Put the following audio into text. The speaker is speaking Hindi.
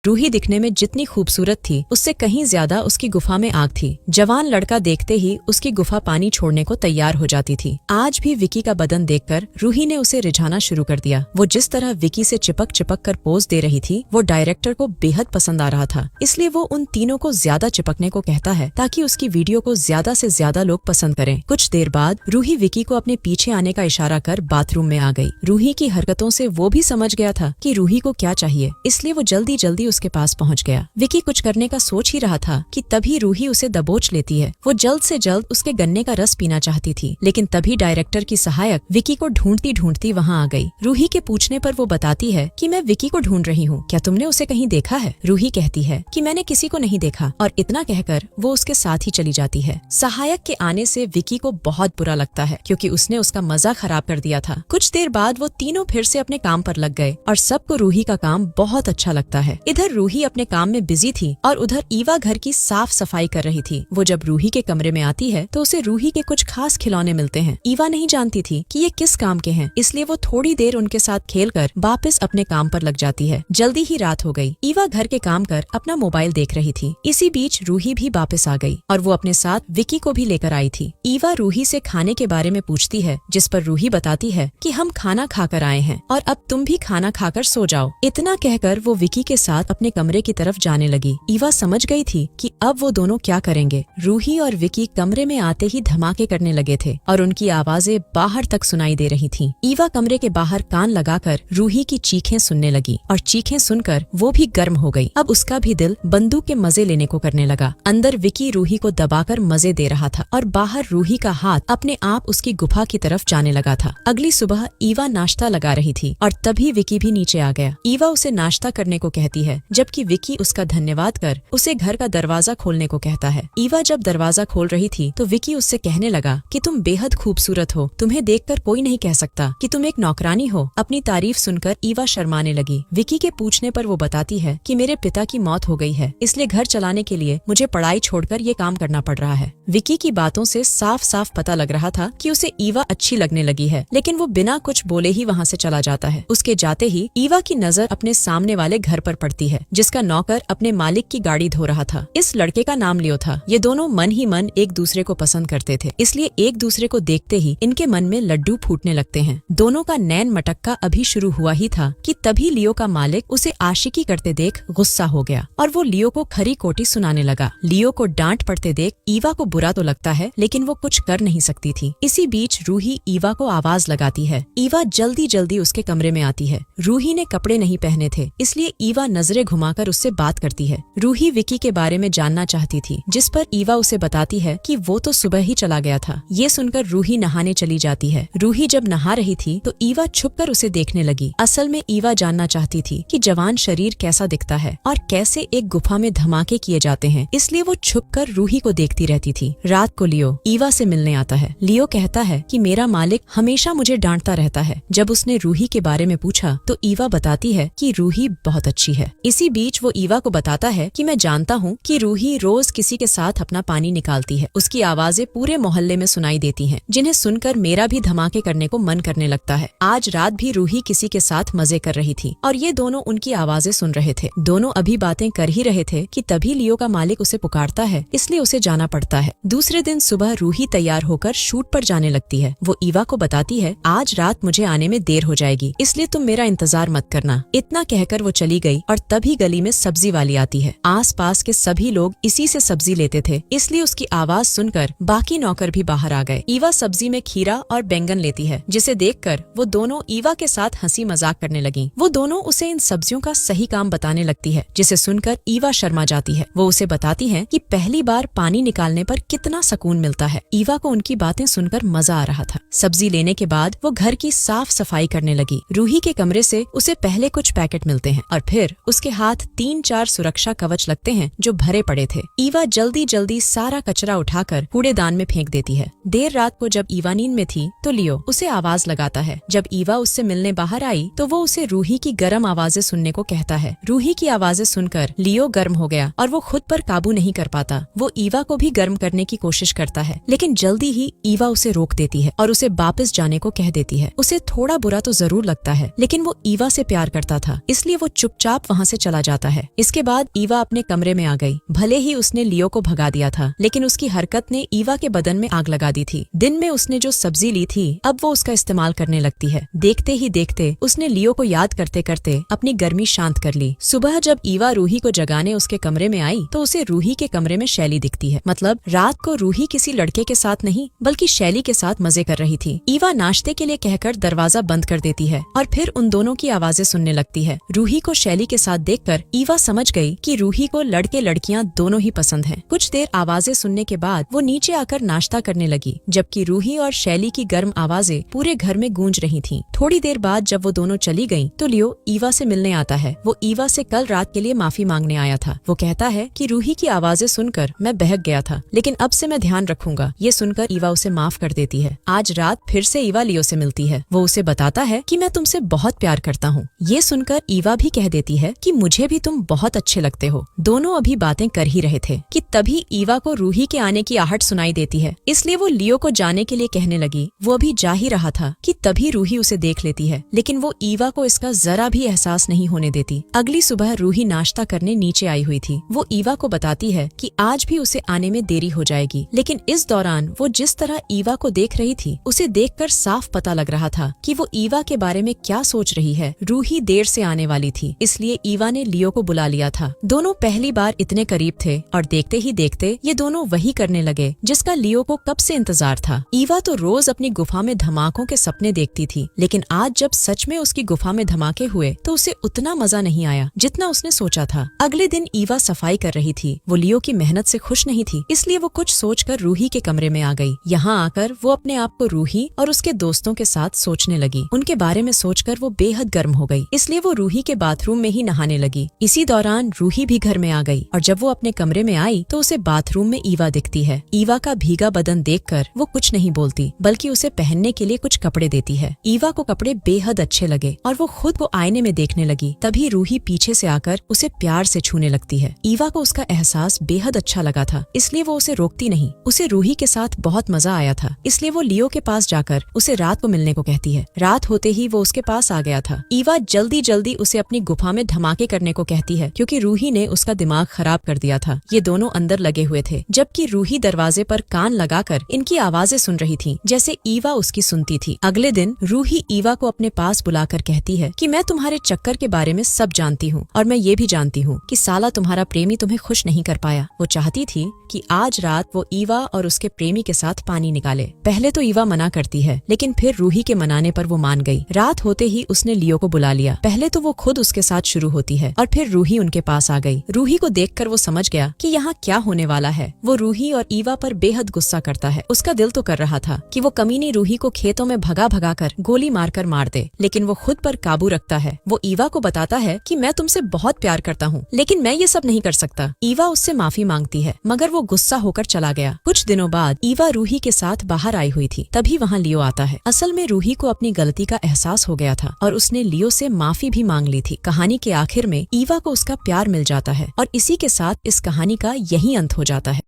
रूही दिखने में जितनी खूबसूरत थी उससे कहीं ज्यादा उसकी गुफा में आग थी। जवान लड़का देखते ही उसकी गुफा पानी छोड़ने को तैयार हो जाती थी। आज भी विकी का बदन देखकर रूही ने उसे रिझाना शुरू कर दिया। वो जिस तरह विकी से चिपक चिपक कर पोज दे रही थी वो डायरेक्टर को बेहद पसंद आ रहा था, इसलिए वो उन तीनों को ज्यादा चिपकने को कहता है ताकि उसकी वीडियो को ज्यादा से ज्यादा लोग पसंद करें। कुछ देर बाद रूही विकी को अपने पीछे आने का इशारा कर बाथरूम में आ गई। रूही की हरकतों से वो भी समझ गया था कि रूही को क्या चाहिए, इसलिए वो जल्दी जल्दी उसके पास पहुंच गया। विकी कुछ करने का सोच ही रहा था कि तभी रूही उसे दबोच लेती है। वो जल्द से जल्द उसके गन्ने का रस पीना चाहती थी, लेकिन तभी डायरेक्टर की सहायक विकी को ढूंढती ढूंढती वहाँ आ गई। रूही के पूछने पर वो बताती है कि मैं विकी को ढूंढ रही हूँ, क्या तुमने उसे कहीं देखा है? रूही कहती है कि मैंने किसी को नहीं देखा, और इतना कहकर वो उसके साथ ही चली जाती है। सहायक के आने से विकी को बहुत बुरा लगता है क्योंकि उसने उसका मजा खराब कर दिया था। कुछ देर बाद वो तीनों फिर से अपने काम पर लग गए और सबको रूही का काम बहुत अच्छा लगता है। इधर रूही अपने काम में बिजी थी और उधर ईवा घर की साफ सफाई कर रही थी। वो जब रूही के कमरे में आती है तो उसे रूही के कुछ खास खिलौने मिलते हैं। ईवा नहीं जानती थी कि ये किस काम के हैं, इसलिए वो थोड़ी देर उनके साथ खेलकर वापस अपने काम पर लग जाती है। जल्दी ही रात हो गई। ईवा घर के काम कर अपना मोबाइल देख रही थी। इसी बीच रूही भी वापस आ गई और वो अपने साथ विकी को भी लेकर आई थी। ईवा रूही से खाने के बारे में पूछती है, जिस पर रूही बताती है कि हम खाना खाकर आए हैं और अब तुम भी खाना खाकर सो जाओ। इतना कहकर वो विकी के साथ अपने कमरे की तरफ जाने लगी। ईवा समझ गई थी कि अब वो दोनों क्या करेंगे। रूही और विकी कमरे में आते ही धमाके करने लगे थे और उनकी आवाजें बाहर तक सुनाई दे रही थीं। ईवा कमरे के बाहर कान लगाकर रूही की चीखें सुनने लगी और चीखें सुनकर वो भी गर्म हो गई। अब उसका भी दिल बंदूक के मजे लेने को करने लगा। अंदर विकी रूही को दबाकर मजे दे रहा था और बाहर रूही का हाथ अपने आप उसकी गुफा की तरफ जाने लगा था। अगली सुबह ईवा नाश्ता लगा रही थी और तभी विकी भी नीचे आ गया। ईवा उसे नाश्ता करने को कहती है, जबकि विकी उसका धन्यवाद कर उसे घर का दरवाजा खोलने को कहता है। ईवा जब दरवाजा खोल रही थी तो विकी उससे कहने लगा कि तुम बेहद खूबसूरत हो, तुम्हें देखकर कोई नहीं कह सकता कि तुम एक नौकरानी हो। अपनी तारीफ सुनकर ईवा शर्माने लगी। विकी के पूछने पर वो बताती है कि मेरे पिता की मौत हो गई है, इसलिए घर चलाने के लिए मुझे पढ़ाई छोड़कर ये काम करना पड़ रहा है। विकी की बातों से साफ साफ पता लग रहा था कि उसे ईवा अच्छी लगने लगी है, लेकिन वो बिना कुछ बोले ही वहाँ से चला जाता है। उसके जाते ही ईवा की नजर अपने सामने वाले घर पर पड़ती है, जिसका नौकर अपने मालिक की गाड़ी धो रहा था। इस लड़के का नाम लियो था। ये दोनों मन ही मन एक दूसरे को पसंद करते थे, इसलिए एक दूसरे को देखते ही इनके मन में लड्डू फूटने लगते हैं। दोनों का नैन मटक्का अभी शुरू हुआ ही था कि तभी लियो का मालिक उसे आशिकी करते देख गुस्सा हो गया और वो लियो को खरी कोटी सुनाने लगा। लियो को डांट पड़ते देख ईवा को बुरा तो लगता है, लेकिन वो कुछ कर नहीं सकती थी। इसी बीच रूही ईवा को आवाज लगाती है। ईवा जल्दी जल्दी उसके कमरे में आती है। रूही ने कपड़े नहीं पहने थे, इसलिए ईवा नजरें घुमाकर उससे बात करती है। रूही विकी के बारे में जानना चाहती थी, जिस पर ईवा उसे बताती है कि वो तो सुबह ही चला गया था। ये सुनकर रूही नहाने चली जाती है। रूही जब नहा रही थी तो ईवा छुपकर उसे देखने लगी। असल में ईवा जानना चाहती थी कि जवान शरीर कैसा दिखता है और कैसे एक गुफा में धमाके किए जाते हैं, इसलिए वो छुपकर रूही को देखती रहती थी। रात को लियो ईवा से मिलने आता है। लियो कहता है कि मेरा मालिक हमेशा मुझे डांटता रहता है। जब उसने रूही के बारे में पूछा तो ईवा बताती है कि रूही बहुत अच्छी है। इसी बीच वो ईवा को बताता है कि मैं जानता हूँ कि रूही रोज किसी के साथ अपना पानी निकालती है। उसकी आवाजें पूरे मोहल्ले में सुनाई देती हैं, जिन्हें सुनकर मेरा भी धमाके करने को मन करने लगता है। आज रात भी रूही किसी के साथ मजे कर रही थी और ये दोनों उनकी आवाजें सुन रहे थे। दोनों अभी बातें कर ही रहे थे कि तभी लियो का मालिक उसे पुकारता है, इसलिए उसे जाना पड़ता है। दूसरे दिन सुबह रूही तैयार होकर शूट पर जाने लगती है। वो ईवा को बताती है, आज रात मुझे आने में देर हो जाएगी, इसलिए तुम मेरा इंतजार मत करना। इतना कहकर वो चली गई और तभी गली में सब्जी वाली आती है। आसपास के सभी लोग इसी से सब्जी लेते थे, इसलिए उसकी आवाज सुनकर बाकी नौकर भी बाहर आ गए। ईवा सब्जी में खीरा और बैंगन लेती है, जिसे देखकर वो दोनों ईवा के साथ हंसी मजाक करने लगी। वो दोनों उसे इन सब्जियों का सही काम बताने लगती है, जिसे सुनकर ईवा शर्मा जाती है। वो उसे बताती है कि पहली बार पानी निकालने पर कितना सुकून मिलता है। ईवा को उनकी बातें सुनकर मजा आ रहा था। सब्जी लेने के बाद वो घर की साफ सफाई करने लगी। रूही के कमरे से उसे पहले कुछ पैकेट मिलते हैं और फिर उसके हाथ 3-4 सुरक्षा कवच लगते हैं जो भरे पड़े थे। ईवा जल्दी जल्दी सारा कचरा उठाकर कूड़ेदान में फेंक देती है। देर रात को जब ईवा नींद में थी तो लियो उसे आवाज लगाता है। जब ईवा उससे मिलने बाहर आई तो वो उसे रूही की गर्म आवाजें सुनने को कहता है। रूही की आवाजें सुनकर लियो गर्म हो गया और वो खुद पर काबू नहीं कर पाता। वो ईवा को भी गर्म करने की कोशिश करता है, लेकिन जल्दी ही ईवा उसे रोक देती है और उसे वापस जाने को कह देती है। उसे थोड़ा बुरा तो जरूर लगता है, लेकिन वो ईवा से प्यार करता था, इसलिए वो चुपचाप वहाँ से से चला जाता है। इसके बाद ईवा अपने कमरे में आ गई। भले ही उसने लियो को भगा दिया था, लेकिन उसकी हरकत ने ईवा के बदन में आग लगा दी थी। दिन में उसने जो सब्जी ली थी, अब वो उसका इस्तेमाल करने लगती है। देखते ही देखते उसने लियो को याद करते करते अपनी गर्मी शांत कर ली। सुबह जब ईवा रूही को जगाने उसके कमरे में आई तो उसे रूही के कमरे में शैली दिखती है। मतलब रात को रूही किसी लड़के के साथ नहीं बल्कि शैली के साथ मजे कर रही थी। ईवा नाश्ते के लिए कहकर दरवाजा बंद कर देती है और फिर उन दोनों की आवाजें सुनने लगती है। रूही को शैली के साथ देखकर ईवा समझ गई कि रूही को लड़के लड़कियां दोनों ही पसंद हैं। कुछ देर आवाजें सुनने के बाद वो नीचे आकर नाश्ता करने लगी, जबकि रूही और शैली की गर्म आवाजें पूरे घर में गूंज रही थीं। थोड़ी देर बाद जब वो दोनों चली गईं, तो लियो ईवा से मिलने आता है। वो ईवा से कल रात के लिए माफी मांगने आया था। वो कहता है कि रूही की आवाजें सुनकर मैं बहक गया था, लेकिन अब से मैं ध्यान रखूंगा। ये सुनकर ईवा उसे माफ कर देती है। आज रात फिर से ईवा लियो से मिलती है। वो उसे बताता है कि मैं तुमसे बहुत प्यार करता हूँ। ये सुनकर ईवा भी कह देती है कि मुझे भी तुम बहुत अच्छे लगते हो। दोनों अभी बातें कर ही रहे थे कि तभी ईवा को रूही के आने की आहट सुनाई देती है, इसलिए वो लियो को जाने के लिए कहने लगी। वो अभी जा ही रहा था कि तभी रूही उसे देख लेती है, लेकिन वो ईवा को इसका जरा भी एहसास नहीं होने देती। अगली सुबह रूही नाश्ता करने नीचे आई हुई थी। वो ईवा को बताती है कि आज भी उसे आने में देरी हो जाएगी, लेकिन इस दौरान वो जिस तरह ईवा को देख रही थी, उसे देखकर साफ पता लग रहा था कि वो ईवा के बारे में क्या सोच रही है। रूही देर से आने वाली थी, इसलिए ईवा ने लियो को बुला लिया था। दोनों पहली बार इतने करीब थे और देखते ही देखते ये दोनों वही करने लगे जिसका लियो को कब से इंतजार था। ईवा तो रोज अपनी गुफा में धमाकों के सपने देखती थी, लेकिन आज जब सच में उसकी गुफा में धमाके हुए तो उसे उतना मजा नहीं आया जितना उसने सोचा था। अगले दिन ईवा सफाई कर रही थी। वो लियो की मेहनत से खुश नहीं थी, इसलिए वो कुछ सोचकर रूही के कमरे में आ गई। यहाँ आकर वो अपने आप को रूही और उसके दोस्तों के साथ सोचने लगी। उनके बारे में सोचकर वो बेहद गर्म हो गई, इसलिए वो रूही के बाथरूम में ही नहाने लगी। इसी दौरान रूही भी घर में आ गई और जब वो अपने कमरे में आई तो उसे बाथरूम में ईवा दिखती है। ईवा का भीगा बदन देखकर वो कुछ नहीं बोलती, बल्कि उसे पहनने के लिए कुछ कपड़े देती है। ईवा को कपड़े बेहद अच्छे लगे और वो खुद को आईने में देखने लगी। तभी रूही पीछे से आकर उसे प्यार से छूने लगती है। ईवा को उसका एहसास बेहद अच्छा लगा था, इसलिए वो उसे रोकती नहीं। उसे रूही के साथ बहुत मजा आया था, इसलिए वो लियो के पास जाकर उसे रात को मिलने को कहती है। रात होते ही वो उसके पास आ गया था। ईवा जल्दी जल्दी उसे अपनी गुफा में धमाके करने को कहती है, क्योंकि रूही ने उसका दिमाग खराब कर दिया था। ये दोनों अंदर लगे हुए थे, जबकि रूही दरवाजे पर कान लगाकर इनकी आवाजें सुन रही थी, जैसे ईवा उसकी सुनती थी। अगले दिन रूही ईवा को अपने पास बुलाकर कहती है कि मैं तुम्हारे चक्कर के बारे में सब जानती हूँ और मैं ये भी जानती हूँ कि साला तुम्हारा प्रेमी तुम्हें खुश नहीं कर पाया। वो चाहती थी कि आज रात वो ईवा और उसके प्रेमी के साथ पानी निकाले। पहले तो ईवा मना करती है, लेकिन फिर रूही के मनाने पर वो मान गई। रात होते ही उसने लियो को बुला लिया। पहले तो वो खुद उसके साथ शुरू होती है और फिर रूही उनके पास आ गई। रूही को देखकर वो समझ गया कि यहाँ क्या होने वाला है। वो रूही और ईवा पर बेहद गुस्सा करता है। उसका दिल तो कर रहा था कि वो कमीनी रूही को खेतों में भगा भगा कर गोली मारकर मार दे, लेकिन वो खुद पर काबू रखता है। वो ईवा को बताता है कि मैं तुमसे बहुत प्यार करता हूँ, लेकिन मैं ये सब नहीं कर सकता। ईवा उससे माफी मांगती है, मगर वो गुस्सा होकर चला गया। कुछ दिनों बाद ईवा रूही के साथ बाहर आई हुई थी, तभी वहाँ लियो आता है। असल में रूही को अपनी गलती का एहसास हो गया था और उसने लियो से माफी भी मांग ली थी। कहानी के आखिर में ईवा को उसका प्यार मिल जाता है और इसी के साथ इस कहानी का यही अंत हो जाता है।